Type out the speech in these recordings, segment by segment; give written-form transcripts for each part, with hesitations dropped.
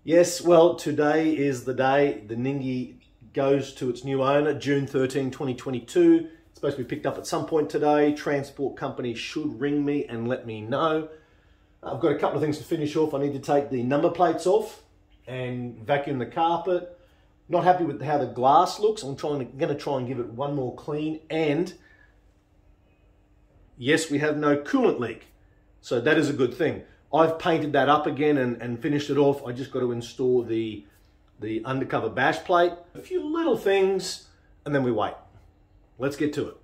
Yes, well, today is the day the Ningy goes to its new owner, June 13, 2022. It's supposed to be picked up at some point today. Transport company should ring me and let me know. I've got a couple of things to finish off. I need to take the number plates off and vacuum the carpet. Not happy with how the glass looks. I'm going to try and give it one more clean. And yes, we have no coolant leak. So that is a good thing. I've painted that up again and finished it off. I just got to install the undercover bash plate. A few little things, and then we wait. Let's get to it.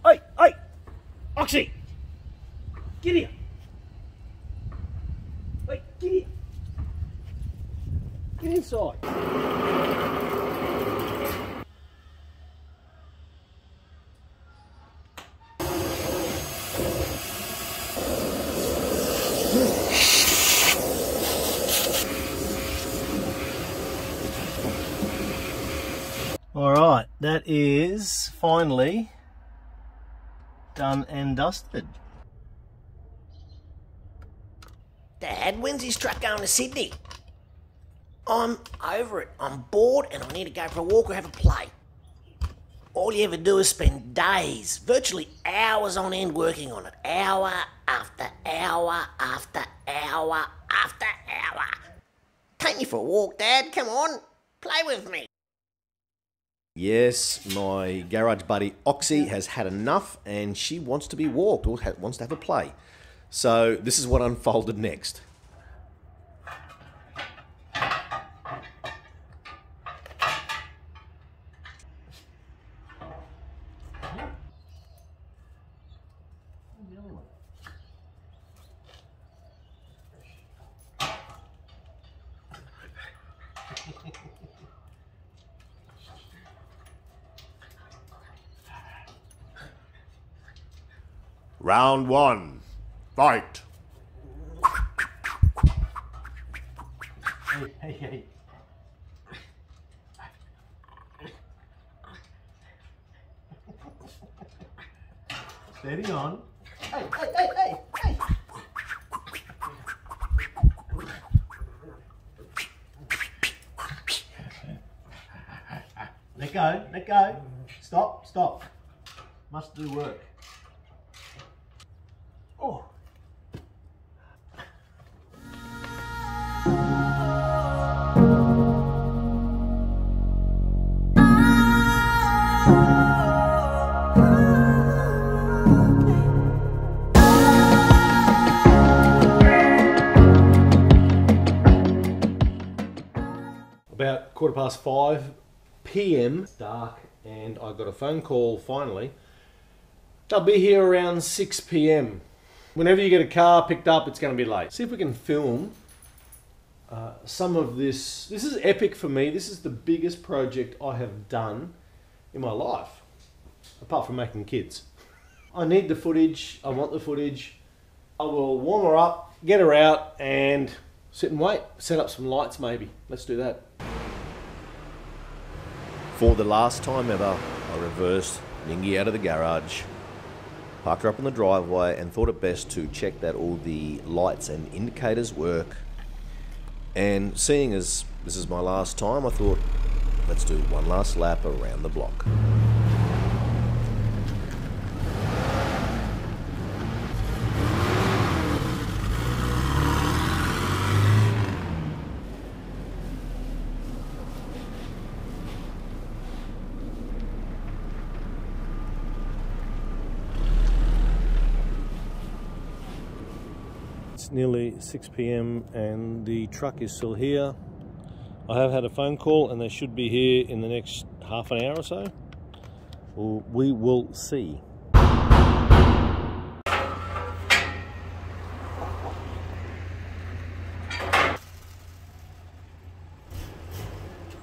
Hey, Oxy, get here. Wait, get here. Get inside. All right, that is finally done and dusted. Dad, when's his truck going to Sydney? I'm over it. I'm bored and I need to go for a walk or have a play. All you ever do is spend days, virtually hours on end working on it. Hour after hour after hour after hour. Take me for a walk, Dad. Come on. Play with me. Yes, my garage buddy Oxy has had enough and she wants to be walked or wants to have a play. So this is what unfolded next. Round one, fight. Hey. Steady on. Hey. Let go. Stop. Must do work. Oh. About 5:15 p.m. It's dark and I got a phone call finally. They'll be here around 6 p.m. Whenever you get a car picked up, it's going to be late. See if we can film some of this. This is epic for me. This is the biggest project I have done in my life, apart from making kids. I need the footage. I want the footage. I will warm her up, get her out, and sit and wait. Set up some lights maybe. Let's do that. For the last time ever, I reversed Ningy out of the garage, parked her up in the driveway and thought it best to check that all the lights and indicators work. And seeing as this is my last time, I thought, let's do one last lap around the block. It's nearly 6 p.m. and the truck is still here. I have had a phone call and they should be here in the next half an hour or so. Well, we will see.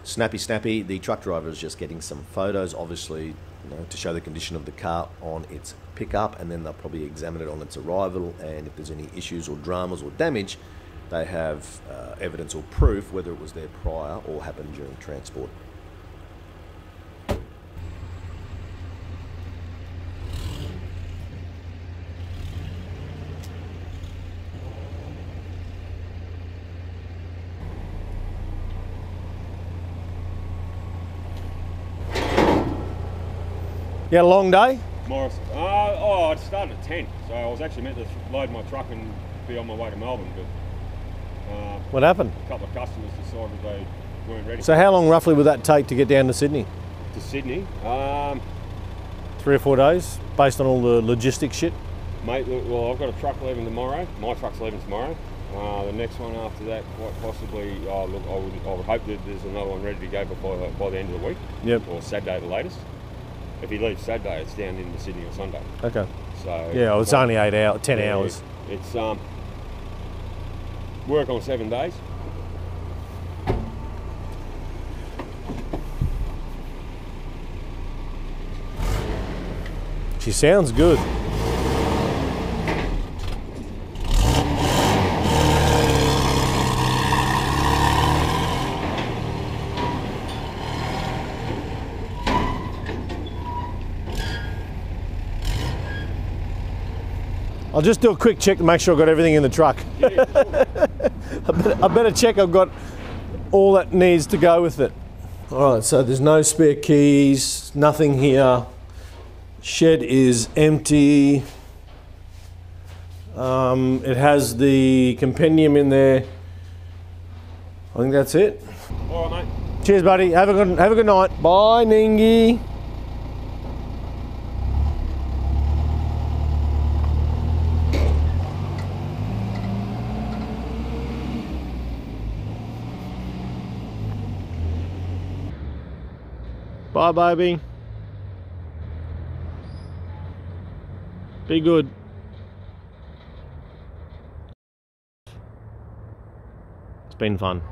Snappy, the truck driver is just getting some photos, obviously, to show the condition of the car on its pickup, and then they'll probably examine it on its arrival, and if there's any issues or dramas or damage, they have evidence or proof whether it was there prior or happened during transport. You had a long day? Morris. I started at 10, so I was actually meant to load my truck and be on my way to Melbourne, but What happened? a couple of customers decided they weren't ready. So how long roughly would that take to get down to Sydney? To Sydney? 3 or 4 days, based on all the logistics shit? Mate, well, I've got a truck leaving tomorrow. My truck's leaving tomorrow. The next one after that, quite possibly, I would hope that there's another one ready to go by the end of the week. Yep. Or Saturday the latest. If he leaves Saturday, it's down into Sydney on Sunday. Okay. So yeah, well, it's only 8 hours, 10 hours. It's work on 7 days. She sounds good. I'll just do a quick check to make sure I've got everything in the truck. Yeah, sure. I better check I've got all that needs to go with it. All right, so there's no spare keys, nothing here. Shed is empty. It has the compendium in there. I think that's it. All right, mate. Cheers, buddy. Have a good night. Bye, Ningy. Bye, baby. Be good. It's been fun.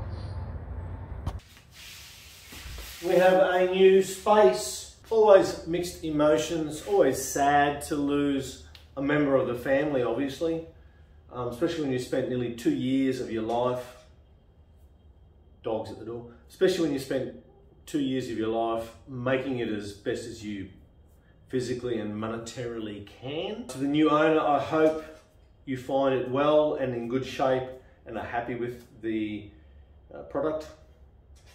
We have a new space. Always mixed emotions, always sad to lose a member of the family, obviously. Especially when you spent nearly 2 years of your life. Dogs at the door. Especially when you spent 2 years of your life making it as best as you physically and monetarily can. To the new owner, I hope you find it well and in good shape and are happy with the product.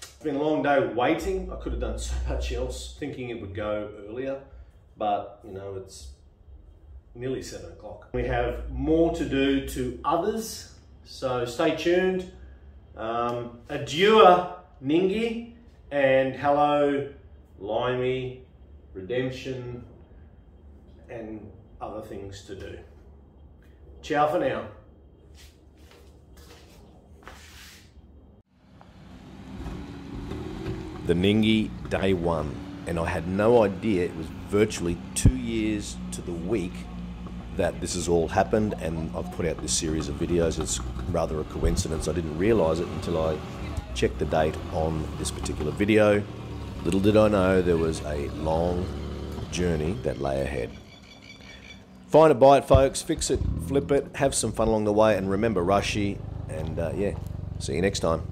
It's been a long day waiting. I could have done so much else, thinking it would go earlier, but you know, it's nearly 7 o'clock. We have more to do to others, so stay tuned. Adieu, Ningy, and hello, Limey, Redemption, and other things to do. Ciao for now. The Ningy, day 1, and I had no idea it was virtually 2 years to the week that this has all happened, and I've put out this series of videos. It's rather a coincidence. I didn't realise it until I checked the date on this particular video. Little did I know there was a long journey that lay ahead. Find it, buy it, folks, fix it, flip it, have some fun along the way, and remember Rushy, and yeah, see you next time.